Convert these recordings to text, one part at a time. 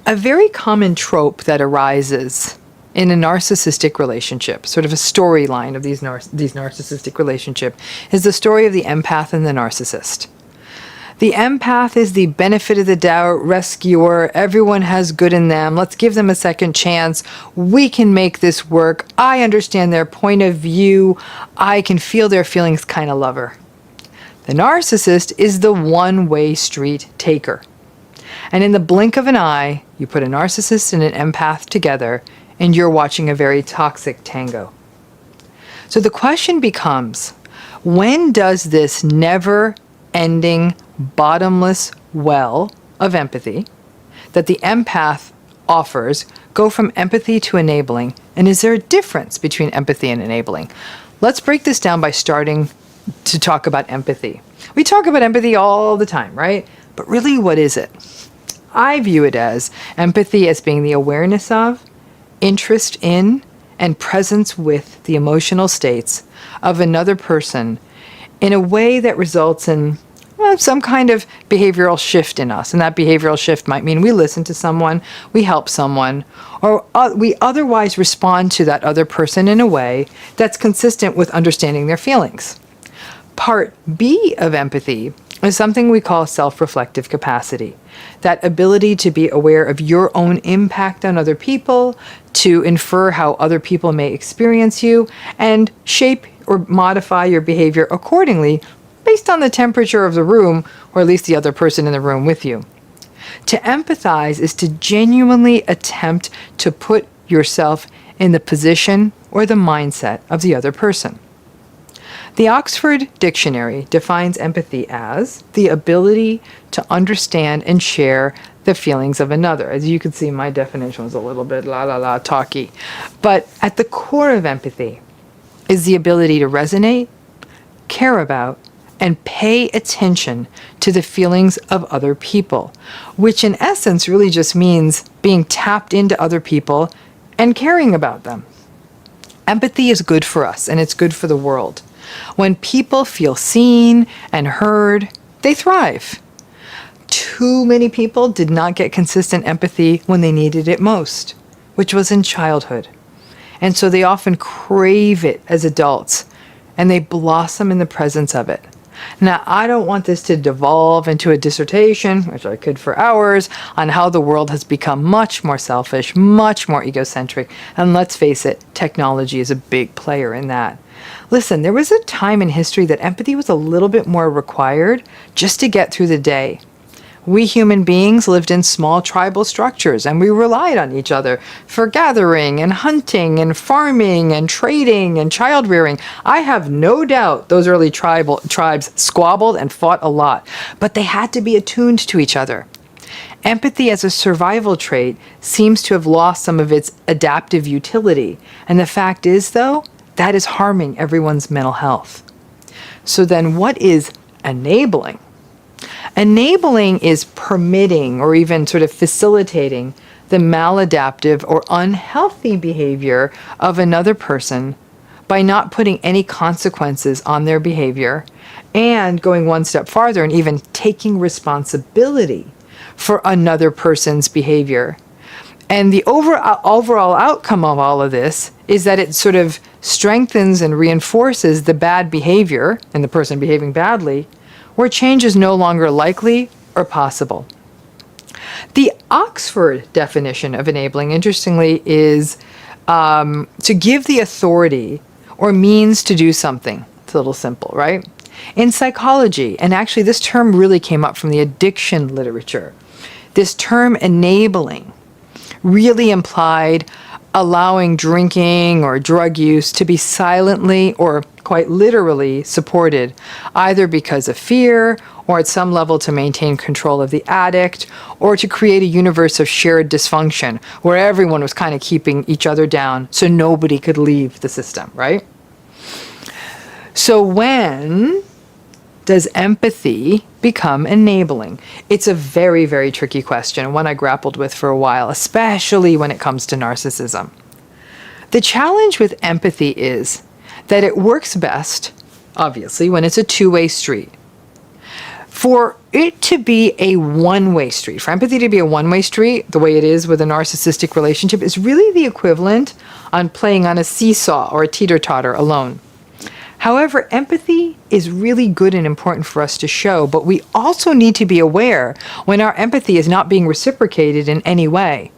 A very common trope that arises in a narcissistic relationship, sort of a storyline of these narcissistic relationship, is the story of the empath and the narcissist. The empath is the benefit of the doubt rescuer. Everyone has good in them. Let's give them a second chance. We can make this work. I understand their point of view. I can feel their feelings kind of lover. The narcissist is the one-way street taker. And in the blink of an eye, you put a narcissist and an empath together, and you're watching a very toxic tango. So the question becomes, when does this never-ending, bottomless well of empathy that the empath offers go from empathy to enabling? And is there a difference between empathy and enabling? Let's break this down by starting to talk about empathy. We talk about empathy all the time, right? But really, what is it? I view it as empathy as being the awareness of, interest in, and presence with the emotional states of another person in a way that results in some kind of behavioral shift in us. And that behavioral shift might mean we listen to someone, we help someone, or we otherwise respond to that other person in a way that's consistent with understanding their feelings. Part B of empathy is something we call self-reflective capacity. That ability to be aware of your own impact on other people, to infer how other people may experience you, and shape or modify your behavior accordingly based on the temperature of the room, or at least the other person in the room with you. To empathize is to genuinely attempt to put yourself in the position or the mindset of the other person. The Oxford Dictionary defines empathy as the ability to understand and share the feelings of another. As you can see, my definition was a little bit talky. But at the core of empathy is the ability to resonate, care about, and pay attention to the feelings of other people, which in essence really just means being tapped into other people and caring about them. Empathy is good for us, and it's good for the world. When people feel seen and heard, they thrive. Too many people did not get consistent empathy when they needed it most, which was in childhood. And so they often crave it as adults, and they blossom in the presence of it. Now, I don't want this to devolve into a dissertation, which I could for hours, on how the world has become much more selfish, much more egocentric, and let's face it, technology is a big player in that. Listen, there was a time in history that empathy was a little bit more required just to get through the day. We human beings lived in small tribal structures, and we relied on each other for gathering and hunting and farming and trading and child rearing. I have no doubt those early tribes squabbled and fought a lot, but they had to be attuned to each other. Empathy as a survival trait seems to have lost some of its adaptive utility, and the fact is, though, that is harming everyone's mental health. So then what is enabling? Enabling is permitting or even sort of facilitating the maladaptive or unhealthy behavior of another person by not putting any consequences on their behavior and going one step farther and even taking responsibility for another person's behavior. And the overall outcome of all of this is that it sort of strengthens and reinforces the bad behavior and the person behaving badly, where change is no longer likely or possible. The Oxford definition of enabling, interestingly, is to give the authority or means to do something. It's a little simple, right? In psychology, and actually this term really came up from the addiction literature, this term enabling really implied allowing drinking or drug use to be silently or quite literally supported, either because of fear or at some level to maintain control of the addict or to create a universe of shared dysfunction where everyone was kind of keeping each other down so nobody could leave the system, right? So when does empathy become enabling? It's a very, very tricky question, one I grappled with for a while, especially when it comes to narcissism. The challenge with empathy is that it works best, obviously, when it's a two-way street. For it to be a one-way street, for empathy to be a one-way street, the way it is with a narcissistic relationship, is really the equivalent on playing on a seesaw or a teeter-totter alone. However, empathy is really good and important for us to show, but we also need to be aware when our empathy is not being reciprocated in any way.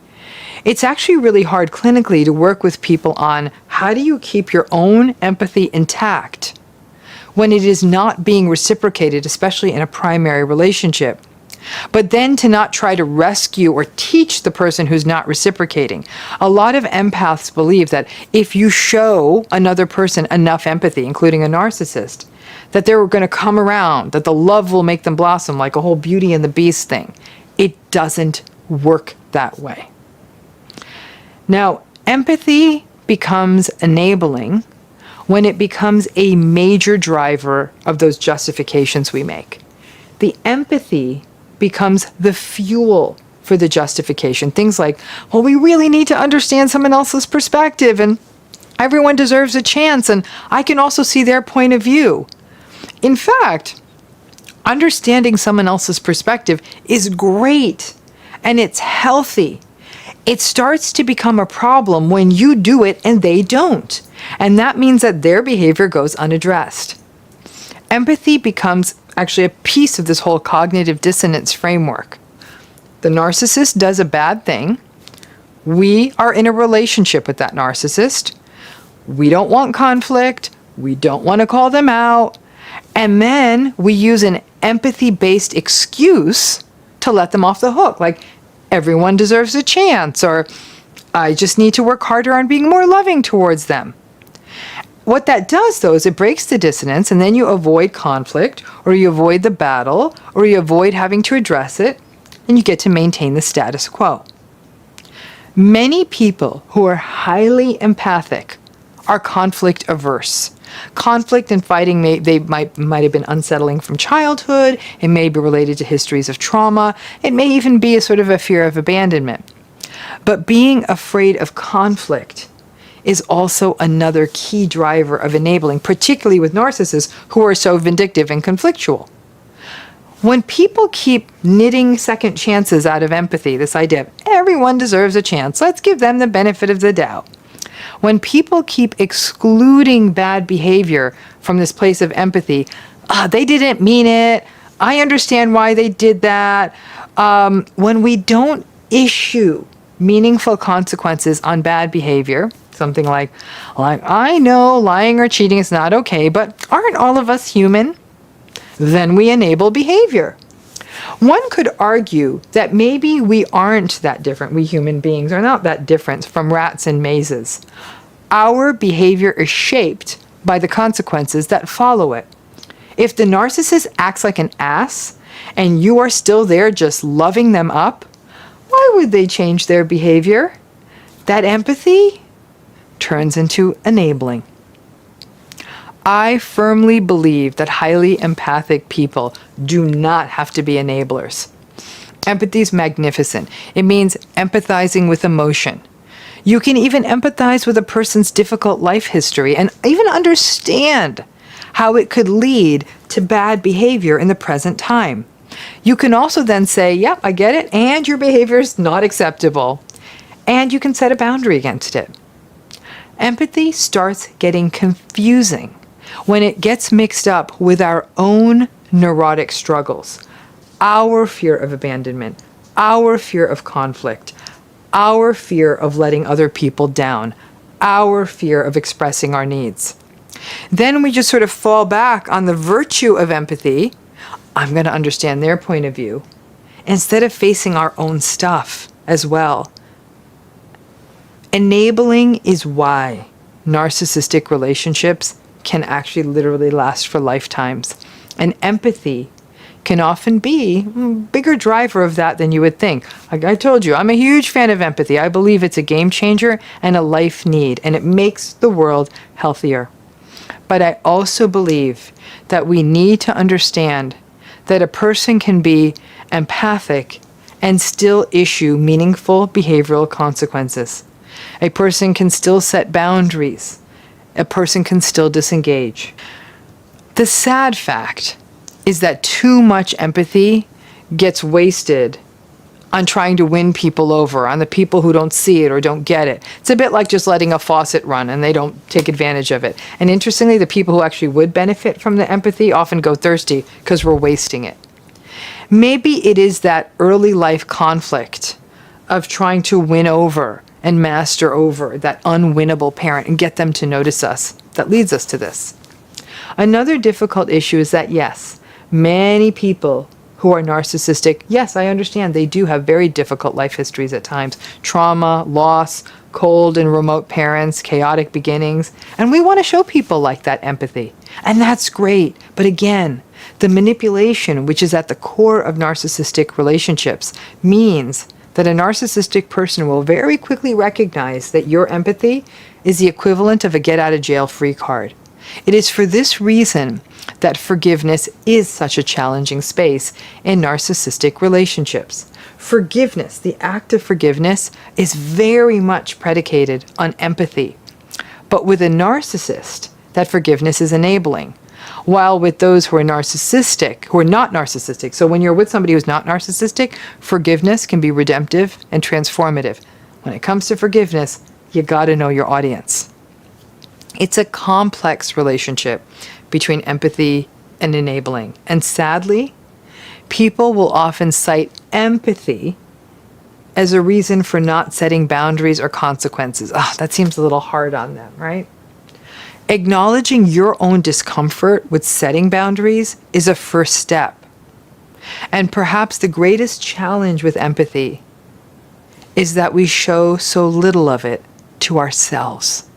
It's actually really hard clinically to work with people on how do you keep your own empathy intact when it is not being reciprocated, especially in a primary relationship. But then to not try to rescue or teach the person who's not reciprocating. A lot of empaths believe that if you show another person enough empathy, including a narcissist, that they're going to come around, that the love will make them blossom, like a whole Beauty and the Beast thing. It doesn't work that way. Now, empathy becomes enabling when it becomes a major driver of those justifications we make. The empathy becomes the fuel for the justification. Things like, well, we really need to understand someone else's perspective, and everyone deserves a chance, and I can also see their point of view. In fact, understanding someone else's perspective is great, and it's healthy. It starts to become a problem when you do it and they don't. And that means that their behavior goes unaddressed. Empathy becomes actually a piece of this whole cognitive dissonance framework. The narcissist does a bad thing. We are in a relationship with that narcissist. We don't want conflict. We don't want to call them out. And then we use an empathy-based excuse to let them off the hook. Like, everyone deserves a chance, or I just need to work harder on being more loving towards them. What that does, though, is it breaks the dissonance, and then you avoid conflict, or you avoid the battle, or you avoid having to address it, and you get to maintain the status quo. Many people who are highly empathic are conflict averse. Conflict and fighting might have been unsettling from childhood. It may be related to histories of trauma. It may even be a sort of a fear of abandonment. But being afraid of conflict is also another key driver of enabling, particularly with narcissists who are so vindictive and conflictual. When people keep knitting second chances out of empathy, this idea of everyone deserves a chance, let's give them the benefit of the doubt. When people keep excluding bad behavior from this place of empathy, they didn't mean it, I understand why they did that. When we don't issue meaningful consequences on bad behavior, something like, I know lying or cheating is not okay, but aren't all of us human? Then we enable behavior. One could argue that maybe we aren't that different. We human beings are not that different from rats in mazes. Our behavior is shaped by the consequences that follow it. If the narcissist acts like an ass and you are still there just loving them up, why would they change their behavior? That empathy turns into enabling. I firmly believe that highly empathic people do not have to be enablers. Empathy is magnificent. It means empathizing with emotion. You can even empathize with a person's difficult life history and even understand how it could lead to bad behavior in the present time. You can also then say, yep, I get it, and your behavior is not acceptable. And you can set a boundary against it. Empathy starts getting confusing when it gets mixed up with our own neurotic struggles, our fear of abandonment, our fear of conflict, our fear of letting other people down, our fear of expressing our needs. Then we just sort of fall back on the virtue of empathy. I'm going to understand their point of view, instead of facing our own stuff as well. Enabling is why narcissistic relationships can actually literally last for lifetimes. And empathy can often be a bigger driver of that than you would think. Like I told you, I'm a huge fan of empathy. I believe it's a game changer and a life need, and it makes the world healthier. But I also believe that we need to understand that a person can be empathic and still issue meaningful behavioral consequences. A person can still set boundaries. A person can still disengage. The sad fact is that too much empathy gets wasted on trying to win people over, on the people who don't see it or don't get it. It's a bit like just letting a faucet run and they don't take advantage of it. And interestingly, the people who actually would benefit from the empathy often go thirsty because we're wasting it. Maybe it is that early life conflict of trying to win over and master over that unwinnable parent and get them to notice us that leads us to this. Another difficult issue is that, yes, many people who are narcissistic, yes, I understand they do have very difficult life histories at times. Trauma, loss, cold and remote parents, chaotic beginnings. And we want to show people like that empathy. And that's great. But again, the manipulation, which is at the core of narcissistic relationships, means that a narcissistic person will very quickly recognize that your empathy is the equivalent of a get-out-of-jail-free card. It is for this reason that forgiveness is such a challenging space in narcissistic relationships. Forgiveness, the act of forgiveness, is very much predicated on empathy. But with a narcissist, that forgiveness is enabling. While with those who are narcissistic, who are not narcissistic, so when you're with somebody who's not narcissistic, forgiveness can be redemptive and transformative. When it comes to forgiveness, you gotta know your audience. It's a complex relationship between empathy and enabling. And sadly, people will often cite empathy as a reason for not setting boundaries or consequences. That seems a little hard on them, right? Acknowledging your own discomfort with setting boundaries is a first step. And perhaps the greatest challenge with empathy is that we show so little of it to ourselves.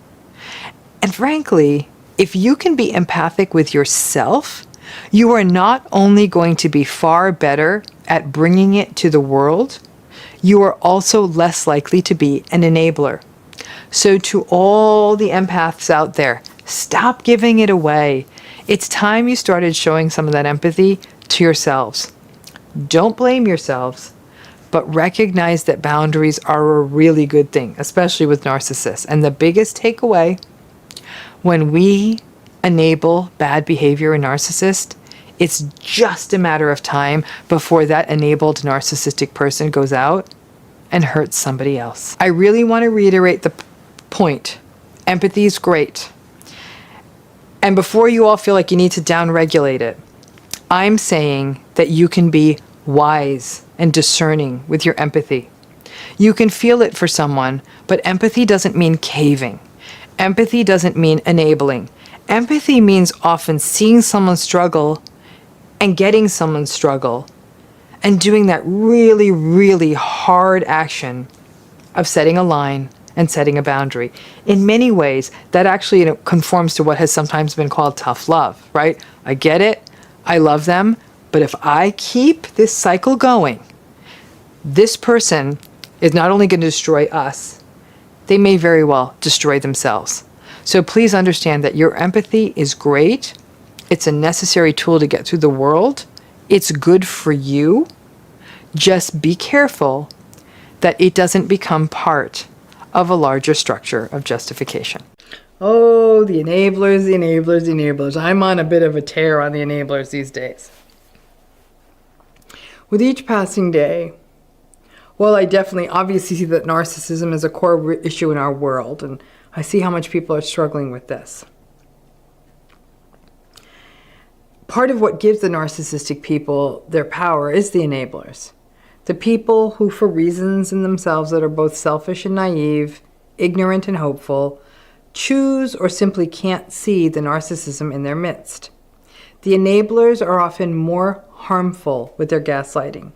And frankly, if you can be empathic with yourself, you are not only going to be far better at bringing it to the world, you are also less likely to be an enabler. So to all the empaths out there, stop giving it away. It's time you started showing some of that empathy to yourselves. Don't blame yourselves, but recognize that boundaries are a really good thing, especially with narcissists. And the biggest takeaway, when we enable bad behavior in narcissists, it's just a matter of time before that enabled narcissistic person goes out and hurts somebody else. I really want to reiterate the point. Empathy is great. And before you all feel like you need to downregulate it, I'm saying that you can be wise and discerning with your empathy. You can feel it for someone, but empathy doesn't mean caving. Empathy doesn't mean enabling. Empathy means often seeing someone struggle and getting someone struggle and doing that really, really hard action of setting a line and setting a boundary. In many ways, that actually conforms to what has sometimes been called tough love, right? I get it, I love them, but if I keep this cycle going, this person is not only going to destroy us, they may very well destroy themselves. So please understand that your empathy is great. It's a necessary tool to get through the world. It's good for you. Just be careful that it doesn't become part of a larger structure of justification. Oh, the enablers, the enablers, the enablers. I'm on a bit of a tear on the enablers these days. With each passing day, well, I definitely obviously see that narcissism is a core issue in our world, and I see how much people are struggling with this. Part of what gives the narcissistic people their power is the enablers. The people who, for reasons in themselves that are both selfish and naive, ignorant and hopeful, choose or simply can't see the narcissism in their midst. The enablers are often more harmful with their gaslighting.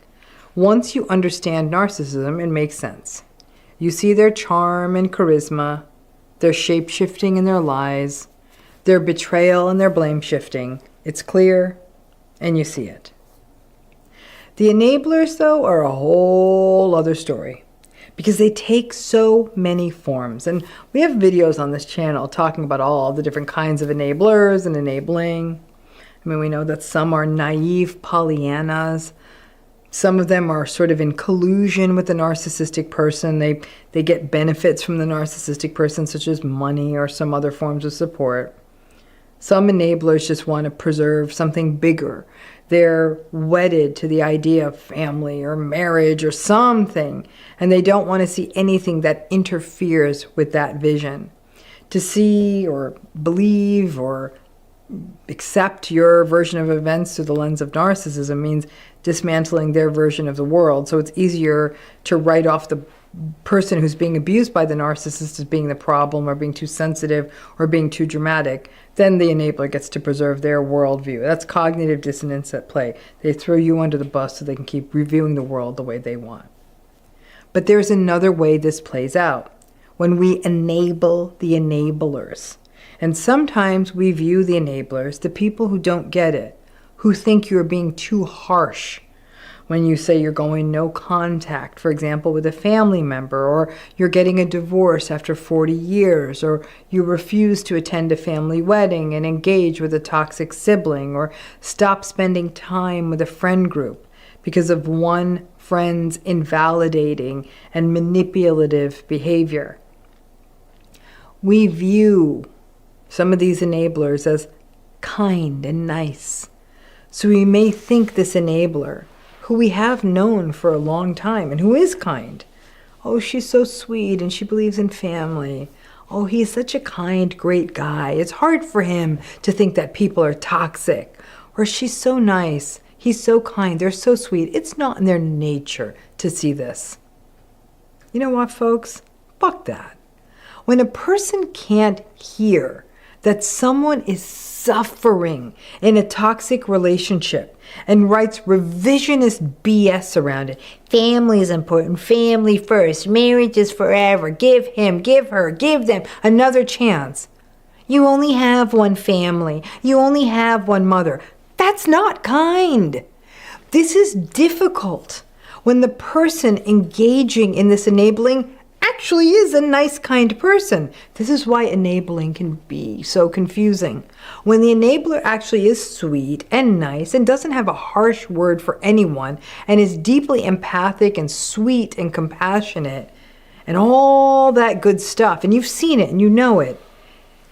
Once you understand narcissism, it makes sense. You see their charm and charisma, their shape-shifting and their lies, their betrayal and their blame-shifting. It's clear, and you see it. The enablers, though, are a whole other story because they take so many forms. And we have videos on this channel talking about all the different kinds of enablers and enabling. I mean, we know that some are naive Pollyannas. Some of them are sort of in collusion with the narcissistic person. They get benefits from the narcissistic person, such as money or some other forms of support. Some enablers just want to preserve something bigger. They're wedded to the idea of family or marriage or something, and they don't want to see anything that interferes with that vision. To see or believe or accept your version of events through the lens of narcissism means dismantling their version of the world. So it's easier to write off the person who's being abused by the narcissist as being the problem or being too sensitive or being too dramatic. Then the enabler gets to preserve their worldview. That's cognitive dissonance at play. They throw you under the bus so they can keep reviewing the world the way they want. But there's another way this plays out. When we enable the enablers. And sometimes we view the enablers, the people who don't get it, who think you're being too harsh. When you say you're going no contact, for example, with a family member, or you're getting a divorce after 40 years, or you refuse to attend a family wedding and engage with a toxic sibling, or stop spending time with a friend group because of one friend's invalidating and manipulative behavior. We view some of these enablers as kind and nice. So we may think this enabler, who we have known for a long time and who is kind, oh, she's so sweet and she believes in family. Oh, he's such a kind, great guy. It's hard for him to think that people are toxic. Or she's so nice. He's so kind. They're so sweet. It's not in their nature to see this. You know what, folks? Fuck that. When a person can't hear that someone is suffering in a toxic relationship and writes revisionist BS around it, family is important, family first, marriage is forever, give him, give her, give them another chance. You only have one family, you only have one mother. That's not kind. This is difficult when the person engaging in this enabling actually is a nice, kind person. This is why enabling can be so confusing. When the enabler actually is sweet and nice and doesn't have a harsh word for anyone and is deeply empathic and sweet and compassionate and all that good stuff, and you've seen it and you know it,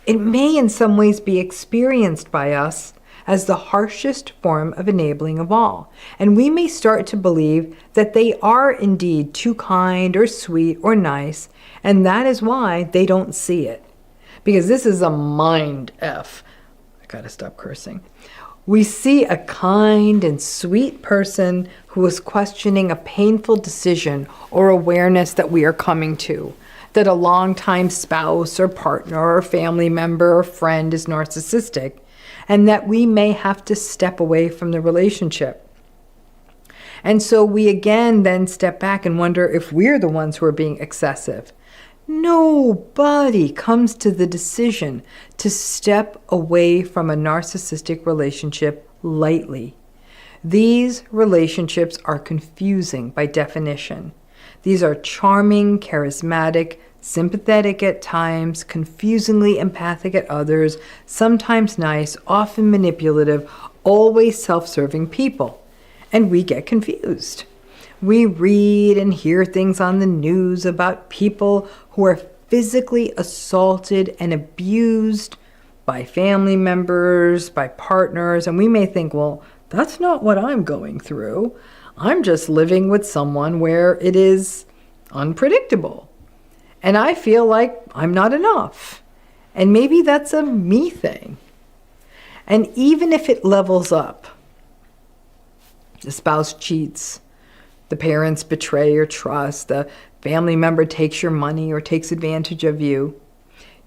it may in some ways be experienced by us as the harshest form of enabling of all. And we may start to believe that they are indeed too kind or sweet or nice, and that is why they don't see it. Because this is a mind F. I gotta stop cursing. We see a kind and sweet person who is questioning a painful decision or awareness that we are coming to, that a longtime spouse or partner or family member or friend is narcissistic, and that we may have to step away from the relationship. And so we again then step back and wonder if we're the ones who are being excessive. Nobody comes to the decision to step away from a narcissistic relationship lightly. These relationships are confusing by definition. These are charming, charismatic, sympathetic at times, confusingly empathic at others, sometimes nice, often manipulative, always self-serving people. And we get confused. We read and hear things on the news about people who are physically assaulted and abused by family members, by partners, and we may think, well, that's not what I'm going through. I'm just living with someone where it is unpredictable. And I feel like I'm not enough. And maybe that's a me thing. And even if it levels up, the spouse cheats, the parents betray your trust, the family member takes your money or takes advantage of you,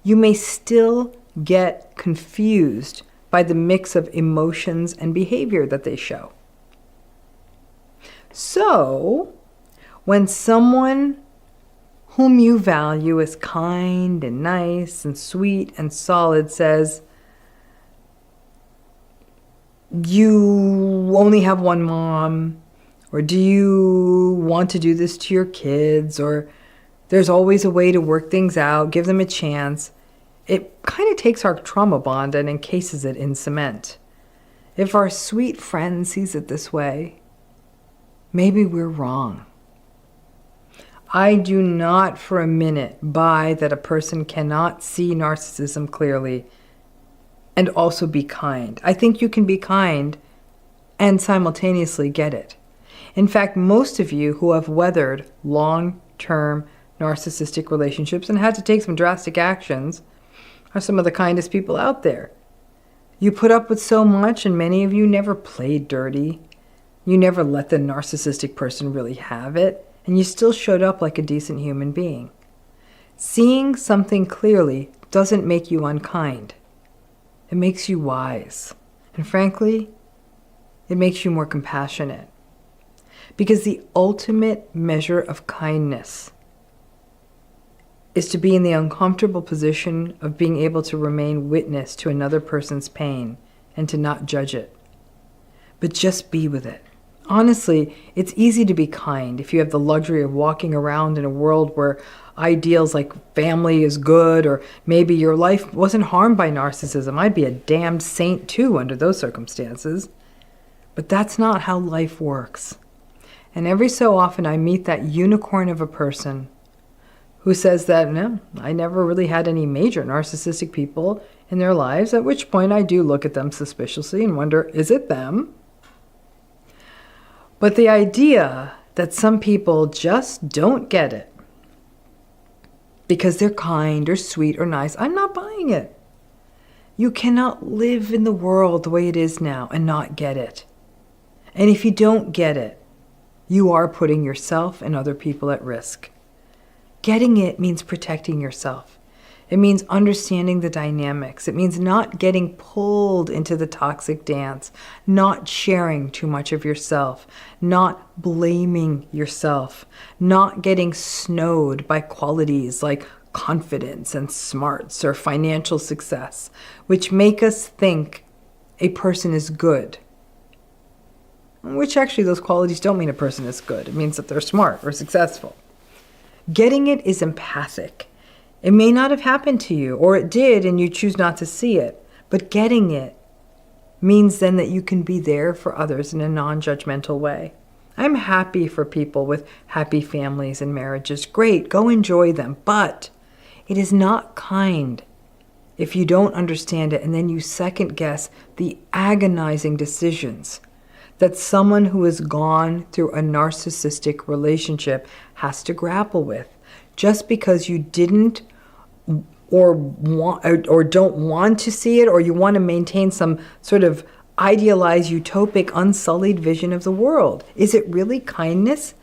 you may still get confused by the mix of emotions and behavior that they show. So, when someone whom you value as kind and nice and sweet and solid says, you only have one mom, or do you want to do this to your kids, or there's always a way to work things out, give them a chance, it kind of takes our trauma bond and encases it in cement. If our sweet friend sees it this way, maybe we're wrong. I do not for a minute buy that a person cannot see narcissism clearly and also be kind. I think you can be kind and simultaneously get it. In fact, most of you who have weathered long-term narcissistic relationships and had to take some drastic actions are some of the kindest people out there. You put up with so much, and many of you never played dirty. You never let the narcissistic person really have it, and you still showed up like a decent human being. Seeing something clearly doesn't make you unkind. It makes you wise. And frankly, it makes you more compassionate. Because the ultimate measure of kindness is to be in the uncomfortable position of being able to remain witness to another person's pain and to not judge it, but just be with it. Honestly, it's easy to be kind if you have the luxury of walking around in a world where ideals like family is good, or maybe your life wasn't harmed by narcissism. I'd be a damned saint too under those circumstances. But that's not how life works. And every so often I meet that unicorn of a person who says that, no, I never really had any major narcissistic people in their lives, at which point I do look at them suspiciously and wonder, is it them? But the idea that some people just don't get it because they're kind or sweet or nice, I'm not buying it. You cannot live in the world the way it is now and not get it. And if you don't get it, you are putting yourself and other people at risk. Getting it means protecting yourself. It means understanding the dynamics. It means not getting pulled into the toxic dance, not sharing too much of yourself, not blaming yourself, not getting snowed by qualities like confidence and smarts or financial success, which make us think a person is good. Which actually those qualities don't mean a person is good. It means that they're smart or successful. Getting it is empathic. It may not have happened to you, or it did and you choose not to see it, but getting it means then that you can be there for others in a non-judgmental way. I'm happy for people with happy families and marriages. Great, go enjoy them, but it is not kind if you don't understand it and then you second guess the agonizing decisions that someone who has gone through a narcissistic relationship has to grapple with. Just because you didn't or don't want to see it, or you want to maintain some sort of idealized, utopic, unsullied vision of the world. Is it really kindness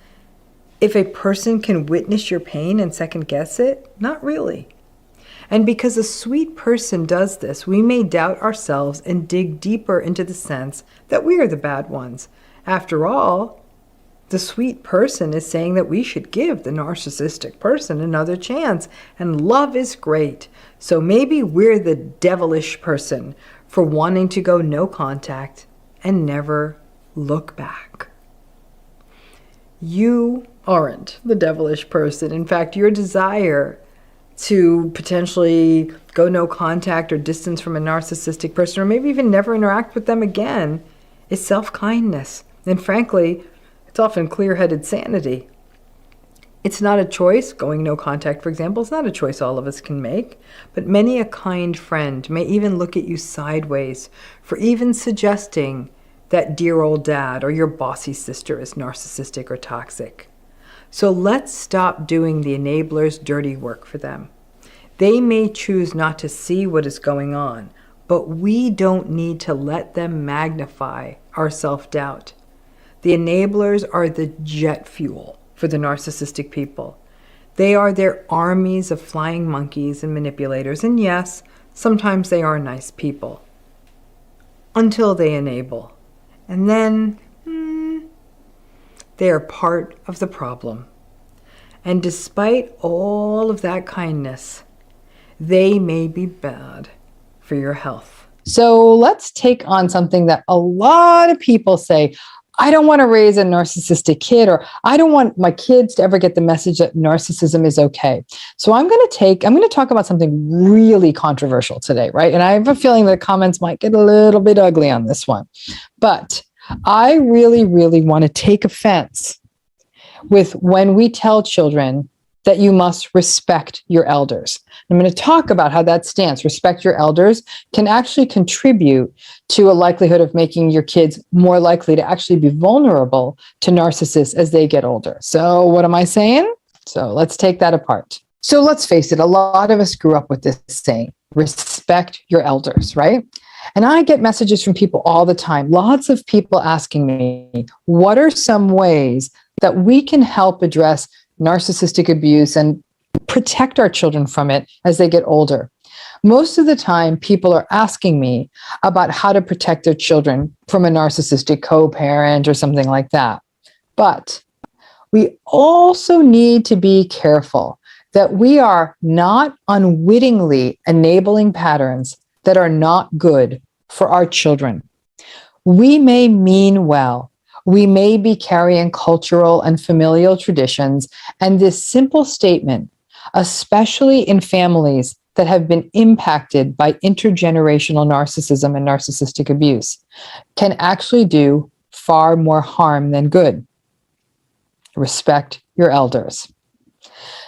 if a person can witness your pain and second guess it? Not really. And because a sweet person does this, we may doubt ourselves and dig deeper into the sense that we are the bad ones. After all, the sweet person is saying that we should give the narcissistic person another chance, and love is great. So maybe we're the devilish person for wanting to go no contact and never look back. You aren't the devilish person. In fact, your desire to potentially go no contact or distance from a narcissistic person, or maybe even never interact with them again, is self-kindness. And frankly, it's often clear-headed sanity. It's not a choice. Going no contact, for example, is not a choice all of us can make. But many a kind friend may even look at you sideways for even suggesting that dear old dad or your bossy sister is narcissistic or toxic. So let's stop doing the enabler's dirty work for them. They may choose not to see what is going on, but we don't need to let them magnify our self-doubt. The enablers are the jet fuel for the narcissistic people. They are their armies of flying monkeys and manipulators, and yes, sometimes they are nice people. Until they enable. And then, they are part of the problem. And despite all of that kindness, they may be bad for your health. So let's take on something that a lot of people say, I don't want to raise a narcissistic kid, or I don't want my kids to ever get the message that narcissism is okay. So I'm going to talk about something really controversial today, right? And I have a feeling that comments might get a little bit ugly on this one, but I really, really want to take offense with when we tell children that you must respect your elders. I'm going to talk about how that stance, respect your elders, can actually contribute to a likelihood of making your kids more likely to actually be vulnerable to narcissists as they get older. So what am I saying? So let's take that apart. So let's face it, a lot of us grew up with this saying, respect your elders, right? And I get messages from people all the time, lots of people asking me, what are some ways that we can help address narcissistic abuse and protect our children from it as they get older? Most of the time, people are asking me about how to protect their children from a narcissistic co-parent or something like that. But we also need to be careful that we are not unwittingly enabling patterns that are not good for our children. We may mean well. We may be carrying cultural and familial traditions, and this simple statement, especially in families that have been impacted by intergenerational narcissism and narcissistic abuse, can actually do far more harm than good. Respect your elders.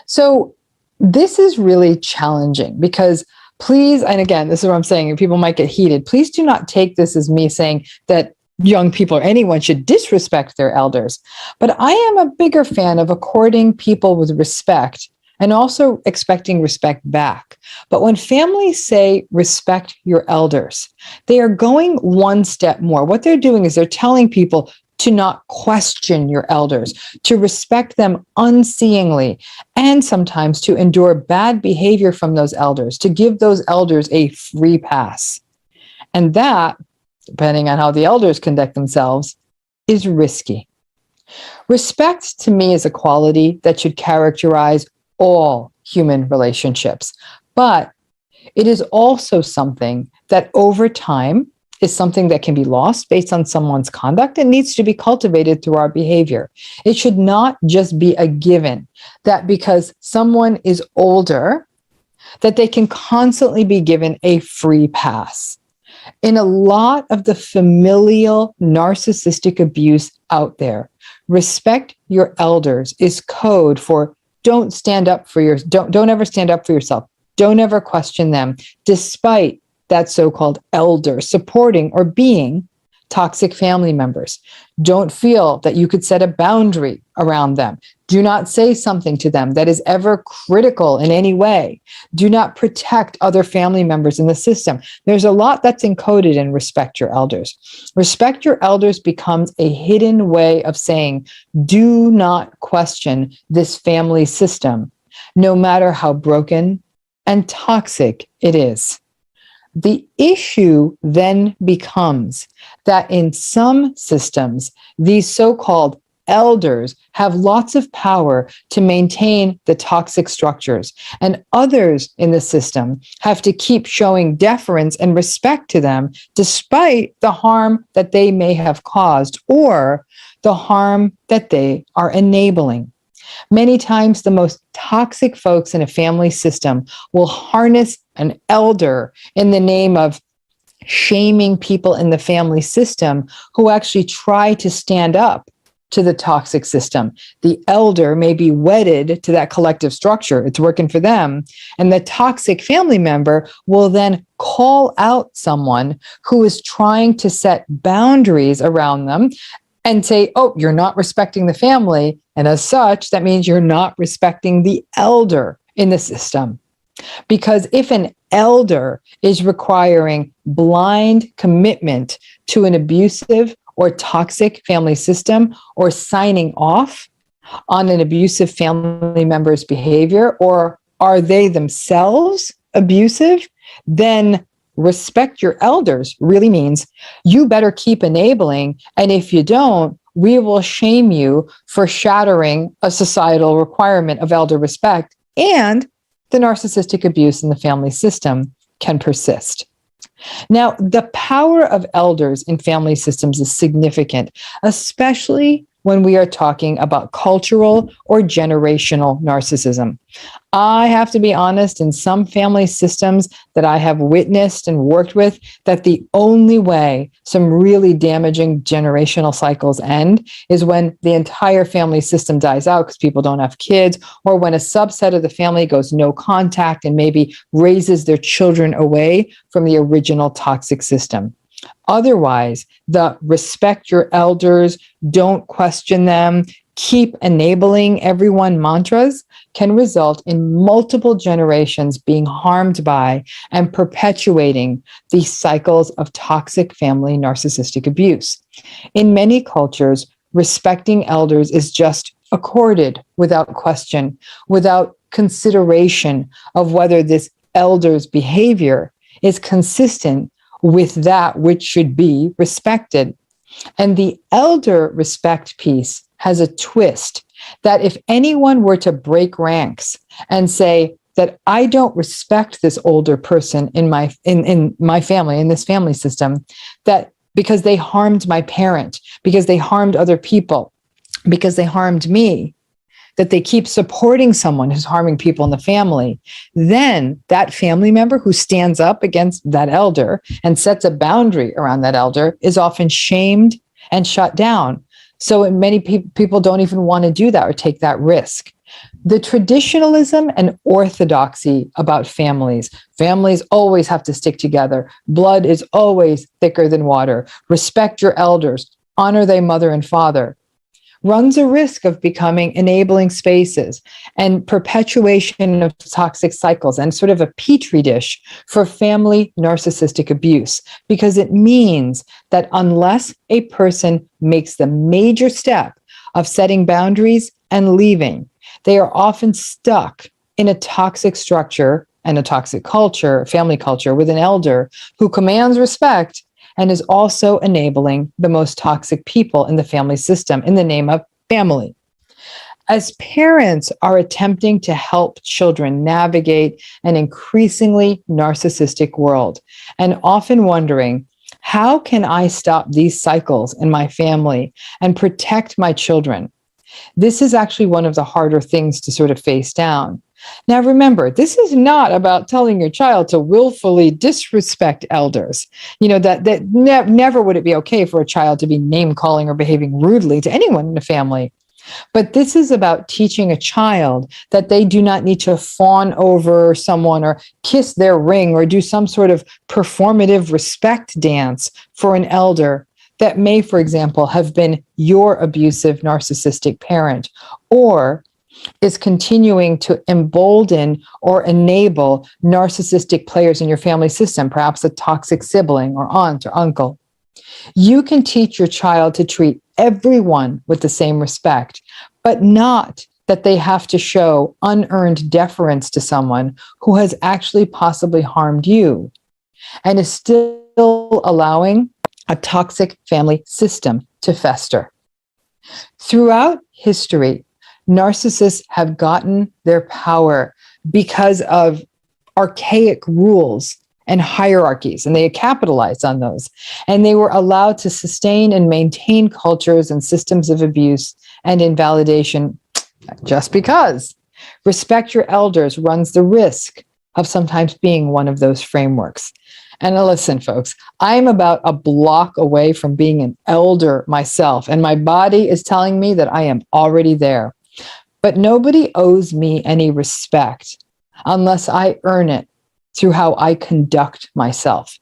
So this is really challenging because please, and again, this is what I'm saying, people might get heated. Please do not take this as me saying that young people or anyone should disrespect their elders. But I am a bigger fan of according people with respect and also expecting respect back. But when families say respect your elders, they are going one step more. What they're doing is they're telling people to not question your elders, to respect them unseeingly, and sometimes to endure bad behavior from those elders, to give those elders a free pass. And that, depending on how the elders conduct themselves, is risky. Respect to me is a quality that should characterize all human relationships, but it is also something that over time is something that can be lost based on someone's conduct and needs to be cultivated through our behavior. It should not just be a given that because someone is older, that they can constantly be given a free pass. In a lot of the familial narcissistic abuse out there, respect your elders is code for don't ever stand up for yourself. Don't ever question them, despite that so-called elder supporting or being toxic family members. Don't feel that you could set a boundary around them. Do not say something to them that is ever critical in any way. Do not protect other family members in the system. There's a lot that's encoded in respect your elders. Respect your elders becomes a hidden way of saying, do not question this family system, no matter how broken and toxic it is. The issue then becomes that in some systems, these so-called elders have lots of power to maintain the toxic structures, and others in the system have to keep showing deference and respect to them despite the harm that they may have caused or the harm that they are enabling. Many times, the most toxic folks in a family system will harness an elder in the name of shaming people in the family system who actually try to stand up to the toxic system. The elder may be wedded to that collective structure. It's working for them. And the toxic family member will then call out someone who is trying to set boundaries around them and say, oh, you're not respecting the family. And as such, that means you're not respecting the elder in the system. Because if an elder is requiring blind commitment to an abusive or toxic family system, or signing off on an abusive family member's behavior, or are they themselves abusive, then respect your elders really means you better keep enabling. And if you don't, we will shame you for shattering a societal requirement of elder respect, and the narcissistic abuse in the family system can persist. Now, the power of elders in family systems is significant, especially when we are talking about cultural or generational narcissism. I have to be honest, in some family systems that I have witnessed and worked with, that the only way some really damaging generational cycles end is when the entire family system dies out because people don't have kids, or when a subset of the family goes no contact and maybe raises their children away from the original toxic system. Otherwise, the respect your elders, don't question them, keep enabling everyone mantras can result in multiple generations being harmed by and perpetuating these cycles of toxic family narcissistic abuse. In many cultures, respecting elders is just accorded without question, without consideration of whether this elder's behavior is consistent with that which should be respected. And the elder respect piece has a twist that if anyone were to break ranks and say that I don't respect this older person in my family, in this family system, that because they harmed my parent, because they harmed other people, because they harmed me, that they keep supporting someone who's harming people in the family, then that family member who stands up against that elder and sets a boundary around that elder is often shamed and shut down. So many people don't even want to do that or take that risk. The traditionalism and orthodoxy about families always have to stick together. Blood is always thicker than water. Respect your elders, honor thy mother and father, runs a risk of becoming enabling spaces and perpetuation of toxic cycles and sort of a petri dish for family narcissistic abuse, because it means that unless a person makes the major step of setting boundaries and leaving, they are often stuck in a toxic structure and a toxic culture, family culture, with an elder who commands respect and is also enabling the most toxic people in the family system in the name of family. As parents are attempting to help children navigate an increasingly narcissistic world and often wondering, how can I stop these cycles in my family and protect my children? This is actually one of the harder things to sort of face down. Now, remember, this is not about telling your child to willfully disrespect elders. Never would it be okay for a child to be name calling or behaving rudely to anyone in the family. But this is about teaching a child that they do not need to fawn over someone or kiss their ring or do some sort of performative respect dance for an elder that may, for example, have been your abusive narcissistic parent, or is continuing to embolden or enable narcissistic players in your family system, perhaps a toxic sibling or aunt or uncle. You can teach your child to treat everyone with the same respect, but not that they have to show unearned deference to someone who has actually possibly harmed you and is still allowing a toxic family system to fester. Throughout history, narcissists have gotten their power because of archaic rules and hierarchies, and they capitalized on those. And they were allowed to sustain and maintain cultures and systems of abuse and invalidation just because. Respect your elders runs the risk of sometimes being one of those frameworks. And listen, folks, I'm about a block away from being an elder myself, and my body is telling me that I am already there. But nobody owes me any respect unless I earn it through how I conduct myself.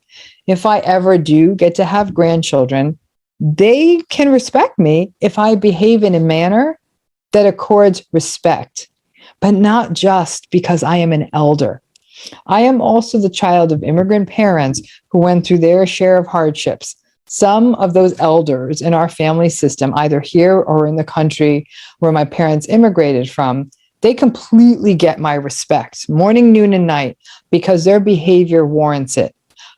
If I ever do get to have grandchildren, they can respect me if I behave in a manner that accords respect, but not just because I am an elder. I am also the child of immigrant parents who went through their share of hardships. Some of those elders in our family system, either here or in the country where my parents immigrated from, they completely get my respect, morning, noon, and night, because their behavior warrants it.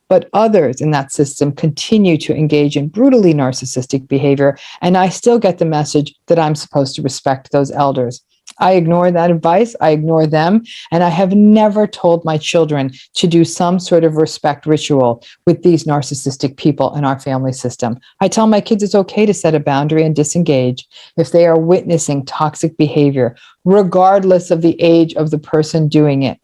But others in that system continue to engage in brutally narcissistic behavior, and I still get the message that I'm supposed to respect those elders. I ignore that advice. I ignore them. And I have never told my children to do some sort of respect ritual with these narcissistic people in our family system. I tell my kids it's okay to set a boundary and disengage if they are witnessing toxic behavior, regardless of the age of the person doing it.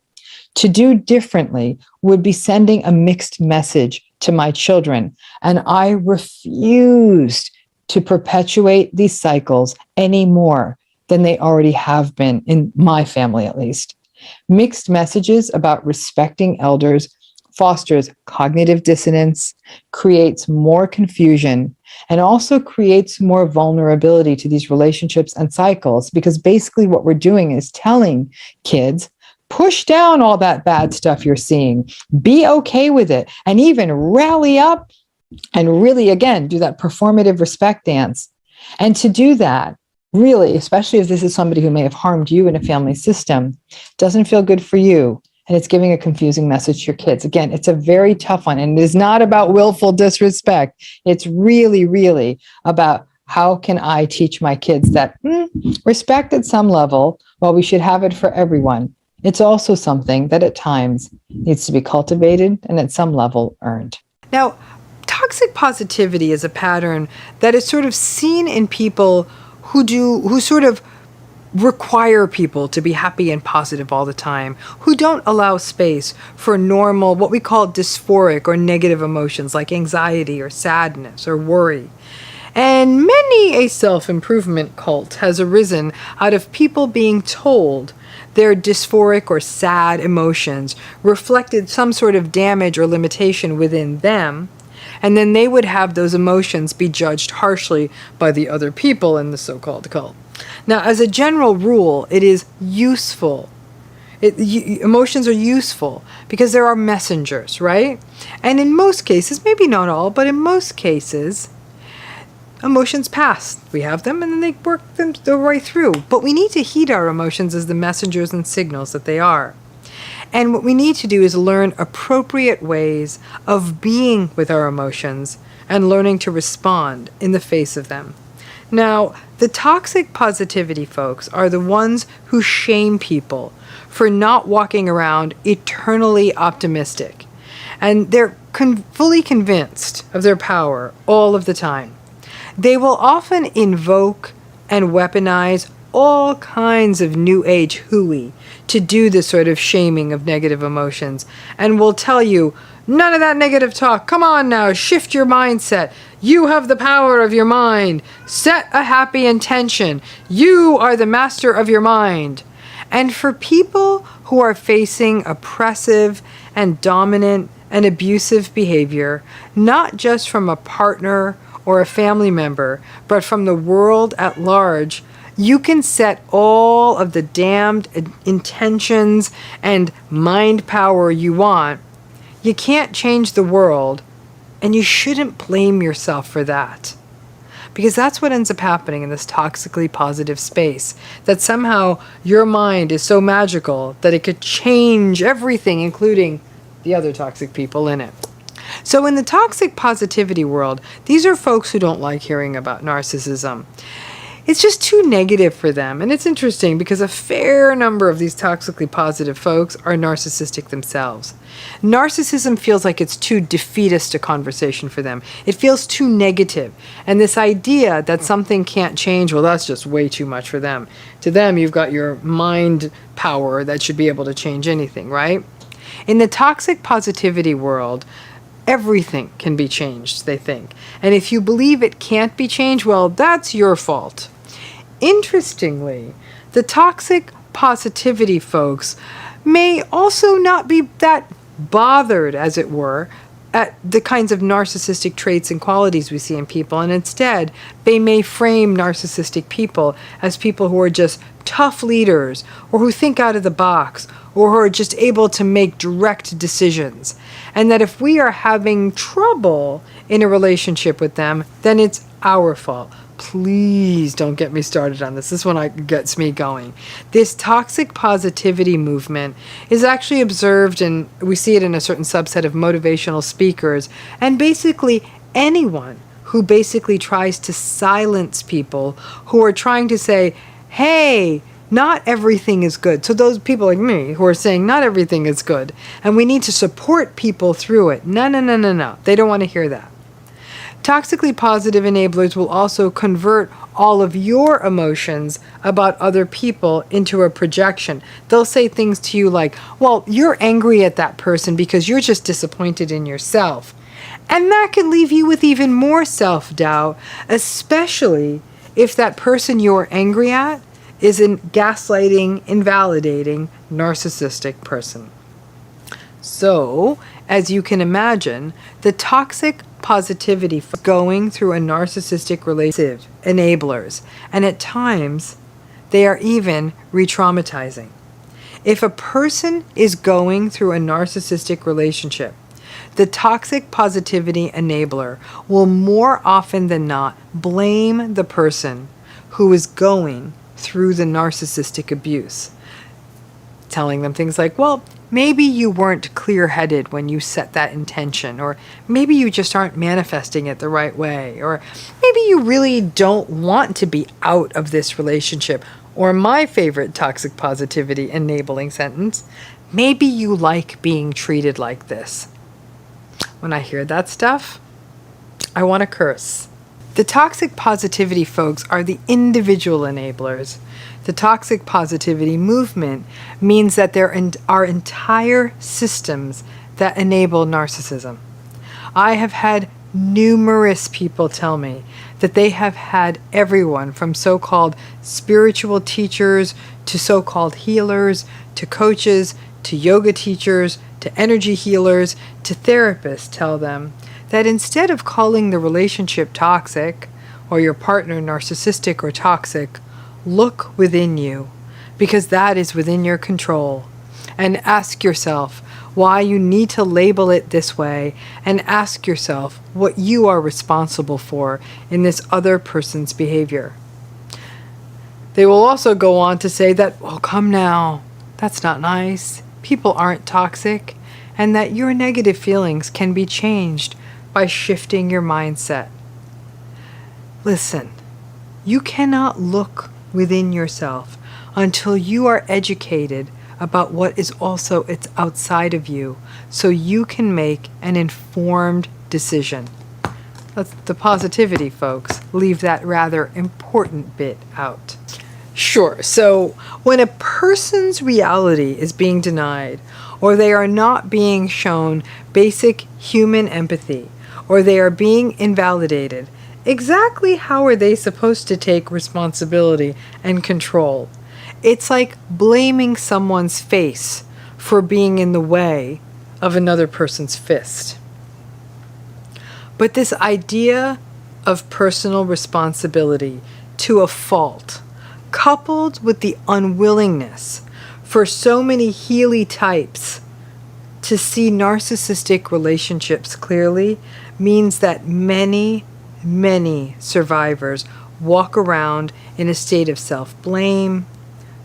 To do differently would be sending a mixed message to my children. And I refused to perpetuate these cycles anymore than they already have been, in my family at least. Mixed messages about respecting elders fosters cognitive dissonance, creates more confusion, and also creates more vulnerability to these relationships and cycles, because basically what we're doing is telling kids, push down all that bad stuff you're seeing, be okay with it, and even rally up and really, again, do that performative respect dance. And to do that, really, especially if this is somebody who may have harmed you in a family system, doesn't feel good for you. And it's giving a confusing message to your kids. Again, it's a very tough one. And it is not about willful disrespect. It's really, really about how can I teach my kids that respect at some level, while we should have it for everyone, it's also something that at times needs to be cultivated and at some level earned. Now, toxic positivity is a pattern that is sort of seen in people who sort of require people to be happy and positive all the time, who don't allow space for normal, what we call dysphoric or negative emotions like anxiety or sadness or worry. And many a self-improvement cult has arisen out of people being told their dysphoric or sad emotions reflected some sort of damage or limitation within them, and then they would have those emotions be judged harshly by the other people in the so-called cult. Now, as a general rule, it is useful. Emotions are useful because there are messengers, right? And in most cases, maybe not all, but in most cases, emotions pass. We have them and then they work them their way through. But we need to heed our emotions as the messengers and signals that they are. And what we need to do is learn appropriate ways of being with our emotions and learning to respond in the face of them. Now, the toxic positivity folks are the ones who shame people for not walking around eternally optimistic. And they're fully convinced of their power all of the time. They will often invoke and weaponize all kinds of new age hooey to do this sort of shaming of negative emotions, and will tell you, none of that negative talk. Come on now, shift your mindset. You have the power of your mind. Set a happy intention. You are the master of your mind. And for people who are facing oppressive and dominant and abusive behavior, not just from a partner or a family member, but from the world at large, you can set all of the damned intentions and mind power you want. You can't change the world, and you shouldn't blame yourself for that. Because that's what ends up happening in this toxically positive space, that somehow your mind is so magical that it could change everything, including the other toxic people in it. So in the toxic positivity world, these are folks who don't like hearing about narcissism. It's just too negative for them. And it's interesting because a fair number of these toxically positive folks are narcissistic themselves. Narcissism feels like it's too defeatist a conversation for them. It feels too negative. And this idea that something can't change, well, that's just way too much for them. To them, you've got your mind power that should be able to change anything, right? In the toxic positivity world, everything can be changed, they think. And if you believe it can't be changed, well, that's your fault. Interestingly, the toxic positivity folks may also not be that bothered, as it were, at the kinds of narcissistic traits and qualities we see in people, and instead they may frame narcissistic people as people who are just tough leaders, or who think out of the box, or who are just able to make direct decisions. And that if we are having trouble in a relationship with them, then it's our fault. Please don't get me started on this. This one gets me going. This toxic positivity movement is actually observed, and we see it in a certain subset of motivational speakers, and basically anyone who basically tries to silence people who are trying to say, hey, Not everything is good. So those people like me who are saying not everything is good and we need to support people through it. No, no, no, no, no. They don't want to hear that. Toxically positive enablers will also convert all of your emotions about other people into a projection. They'll say things to you like, well, you're angry at that person because you're just disappointed in yourself. And that can leave you with even more self-doubt, especially if that person you're angry at is a gaslighting, invalidating, narcissistic person. So, as you can imagine, the toxic positivity going through a narcissistic relationship enablers, and at times they are even re-traumatizing. If a person is going through a narcissistic relationship, the toxic positivity enabler will more often than not blame the person who is going through the narcissistic abuse, telling them things like, well, maybe you weren't clear-headed when you set that intention, or maybe you just aren't manifesting it the right way, or maybe you really don't want to be out of this relationship, or my favorite toxic positivity enabling sentence, maybe you like being treated like this. When I hear that stuff, I want to curse. The toxic positivity folks are the individual enablers. The toxic positivity movement means that there are entire systems that enable narcissism. I have had numerous people tell me that they have had everyone from so-called spiritual teachers to so-called healers to coaches to yoga teachers to energy healers to therapists tell them that instead of calling the relationship toxic or your partner narcissistic or toxic, look within you, because that is within your control, and ask yourself why you need to label it this way, and ask yourself what you are responsible for in this other person's behavior. They will also go on to say that, oh, come now, that's not nice. People aren't toxic, and that your negative feelings can be changed by shifting your mindset. Listen, you cannot look within yourself until you are educated about what is also it's outside of you, so you can make an informed decision. That's the positivity, folks. Leave that rather important bit out. Sure, so when a person's reality is being denied, or they are not being shown basic human empathy, or they are being invalidated, exactly how are they supposed to take responsibility and control? It's like blaming someone's face for being in the way of another person's fist. But this idea of personal responsibility to a fault, coupled with the unwillingness for so many Healy types to see narcissistic relationships clearly, means that many survivors walk around in a state of self-blame,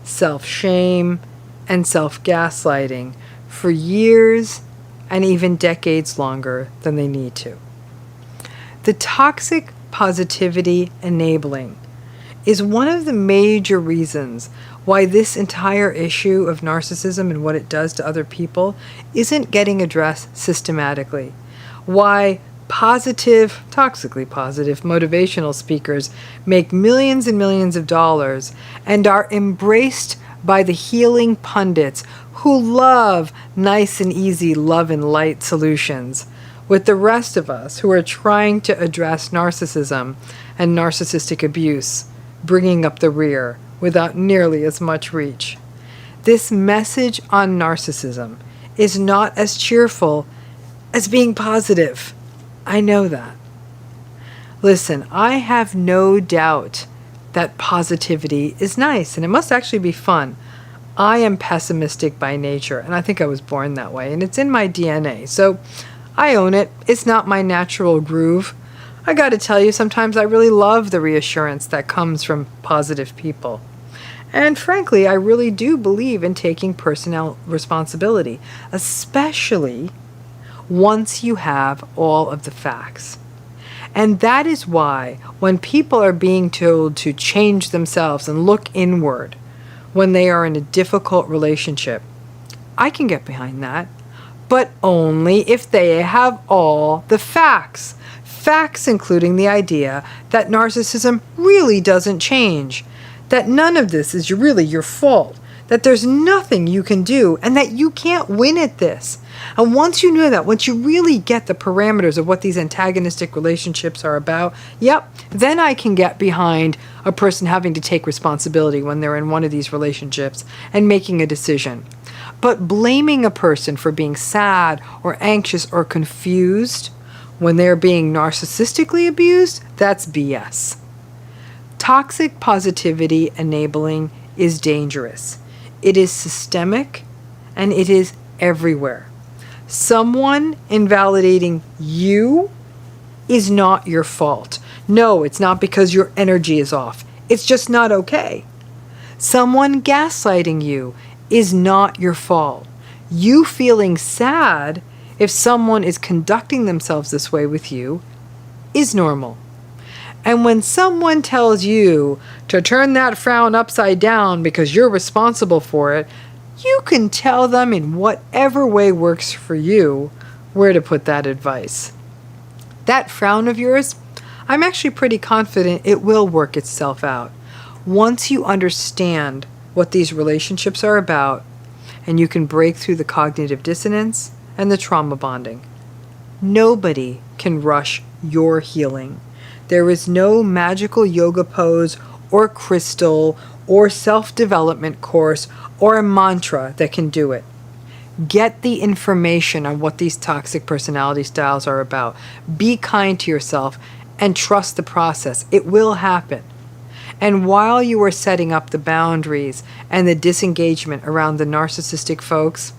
self-shame, and self-gaslighting for years and even decades longer than they need to. The toxic positivity enabling is one of the major reasons why this entire issue of narcissism and what it does to other people isn't getting addressed systematically. Why positive, toxically positive motivational speakers make millions and millions of dollars and are embraced by the healing pundits who love nice and easy love and light solutions, with the rest of us who are trying to address narcissism and narcissistic abuse bringing up the rear without nearly as much reach. This message on narcissism is not as cheerful as being positive. I know that. Listen, I have no doubt that positivity is nice, and it must actually be fun. I am pessimistic by nature, and I think I was born that way, and it's in my DNA, so I own it. It's not my natural groove. I gotta tell you, sometimes I really love the reassurance that comes from positive people. And frankly, I really do believe in taking personal responsibility, especially once you have all of the facts. And that is why when people are being told to change themselves and look inward, when they are in a difficult relationship. I can get behind that, but only if they have all the facts. Facts including the idea that narcissism really doesn't change, that none of this is really your fault, that there's nothing you can do, and that you can't win at this. And once you know that, once you really get the parameters of what these antagonistic relationships are about, then I can get behind a person having to take responsibility when they're in one of these relationships and making a decision. But blaming a person for being sad or anxious or confused when they're being narcissistically abused, that's BS. Toxic positivity enabling is dangerous. It is systemic and it is everywhere. Someone invalidating you is not your fault. No, it's not because your energy is off. It's just not okay. Someone gaslighting you is not your fault. You feeling sad if someone is conducting themselves this way with you is normal. And when someone tells you to turn that frown upside down because you're responsible for it, you can tell them in whatever way works for you where to put that advice. That frown of yours, I'm actually pretty confident it will work itself out. Once you understand what these relationships are about, and you can break through the cognitive dissonance and the trauma bonding. Nobody can rush your healing. There is no magical yoga pose or crystal or self-development course or a mantra that can do it. Get the information on what these toxic personality styles are about. Be kind to yourself and trust the process. It will happen. And while you are setting up the boundaries and the disengagement around the narcissistic folks,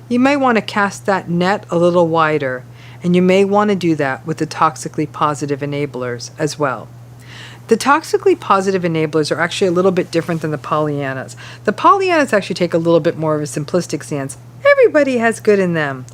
you may want to cast that net a little wider, and you may want to do that with the toxically positive enablers as well. The toxically positive enablers are actually a little bit different than the Pollyannas. The Pollyannas actually take a little bit more of a simplistic stance. Everybody has good in them.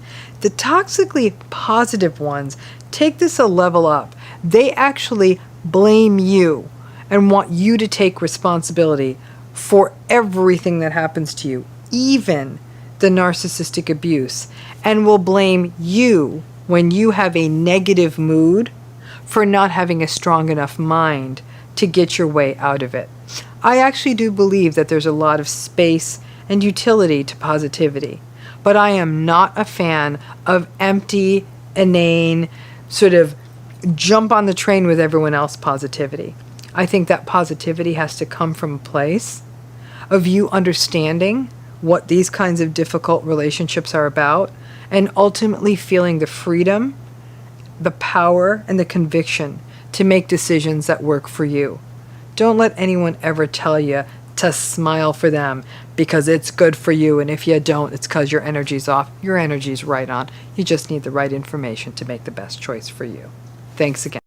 The toxically positive ones take this a level up. They actually blame you and want you to take responsibility for everything that happens to you, even the narcissistic abuse, and will blame you when you have a negative mood for not having a strong enough mind to get your way out of it. I actually do believe that there's a lot of space and utility to positivity, but I am not a fan of empty, inane, sort of jump on the train with everyone else positivity. I think that positivity has to come from a place of you understanding what these kinds of difficult relationships are about and ultimately feeling the freedom, the power, and the conviction to make decisions that work for you. Don't let anyone ever tell you to smile for them because it's good for you, and if you don't, it's because your energy's off. Your energy's right on. You just need the right information to make the best choice for you. Thanks again.